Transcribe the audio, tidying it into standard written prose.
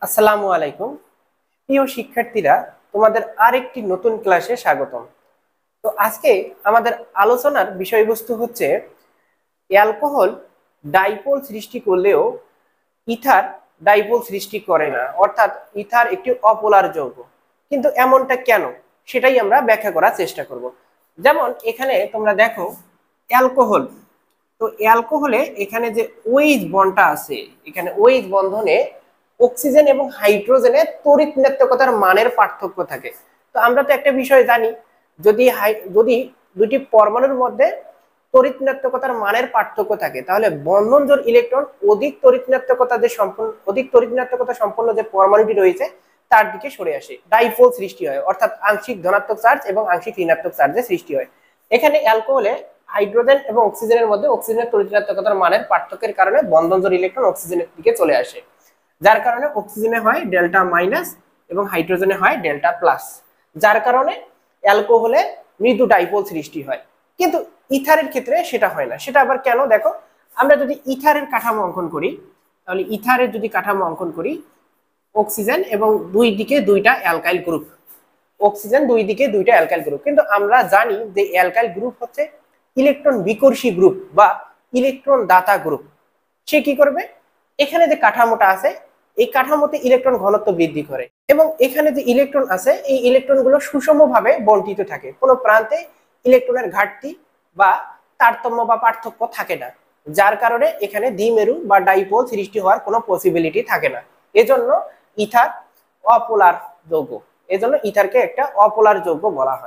আসসালামু আলাইকুম। প্রিয় শিক্ষার্থীরা, তোমাদের আরেকটি নতুন ক্লাসে স্বাগতম। তো আজকে আমাদের আলোচনার বিষয়বস্তু হচ্ছে অ্যালকোহল ডাইপোল সৃষ্টি করলেও ইথার ডাইপোল সৃষ্টি করে না, অর্থাৎ ইথার একটি অপোলার যৌগ। কিন্তু এমনটা কেন, সেটাই আমরা ব্যাখ্যা করার চেষ্টা করব। যেমন এখানে তোমরা দেখো অ্যালকোহল, তো অ্যালকোহলে এখানে যে ওএইচ বন্ডটা আছে, এখানে ওএইচ বন্ধনে অক্সিজেন এবং হাইড্রোজেনের তড়িৎ ঋণাত্মকতার মানের পার্থক্য থাকে। তো আমরা তো একটা বিষয় জানি, যদি দুটি পরমাণুর মধ্যে তড়িৎ ঋণাত্মকতার মানের পার্থক্য থাকে, তাহলে বন্ধন জোড় ইলেকট্রন অধিক তড়িৎ ঋণাত্মকতা সম্পন্ন যে পরমাণুটি রয়েছে তার দিকে সরে আসে, ডাইপোল সৃষ্টি হয়, অর্থাৎ আংশিক ধনাত্মক চার্জ এবং আংশিক ঋণাত্মক চার্জের সৃষ্টি হয়। এখানে অ্যালকোহলে হাইড্রোজেন এবং অক্সিজেনের মধ্যে অক্সিজেনের তড়িৎ ঋণাত্মকতার মানের পার্থক্যের কারণে বন্ধন জোড় ইলেকট্রন অক্সিজেনের দিকে চলে আসে, যার কারণে অক্সিজেনে হয় ডেল্টা মাইনাস এবং হাইড্রোজেনে হয় ডেল্টা প্লাস, যার কারণে অ্যালকোহলে মৃদু ডাইপোল সৃষ্টি হয়। কিন্তু ইথারের ক্ষেত্রে সেটা হয় না। সেটা আবার কেন, দেখো আমরা যদি ইথারের কাঠামো অঙ্কন করি, তাহলে ইথারের যদি কাঠামো অঙ্কন করি, অক্সিজেন এবং দুই দিকে দুইটা অ্যালকাইল গ্রুপ, অক্সিজেন দুই দিকে দুইটা অ্যালকাইল গ্রুপ। কিন্তু আমরা জানি যে অ্যালকাইল গ্রুপ হচ্ছে ইলেকট্রন বিকর্ষী গ্রুপ বা ইলেকট্রন দাতা গ্রুপ। সে কি করবে, এখানে যে কাঠামোটা আছে এই কাঠামোতে ইলেকট্রন ঘনত্ব বৃদ্ধি করে এবং এখানে যে ইলেকট্রন আছে এই ইলেকট্রনগুলো সুষমভাবে বন্টিত থাকে, কোনো প্রান্তে ইলেকট্রনের ঘাটতি বা তারতম্য বা পার্থক্য থাকে না, যার কারণে এখানে দ্বিমেরু বা ডাইপোল সৃষ্টি হওয়ার কোনো পসিবিলিটি থাকে না। এজন্য ইথার অপোলার যৌগ, এজন্য ইথারকে একটা অপোলার যৌগ বলা হয়।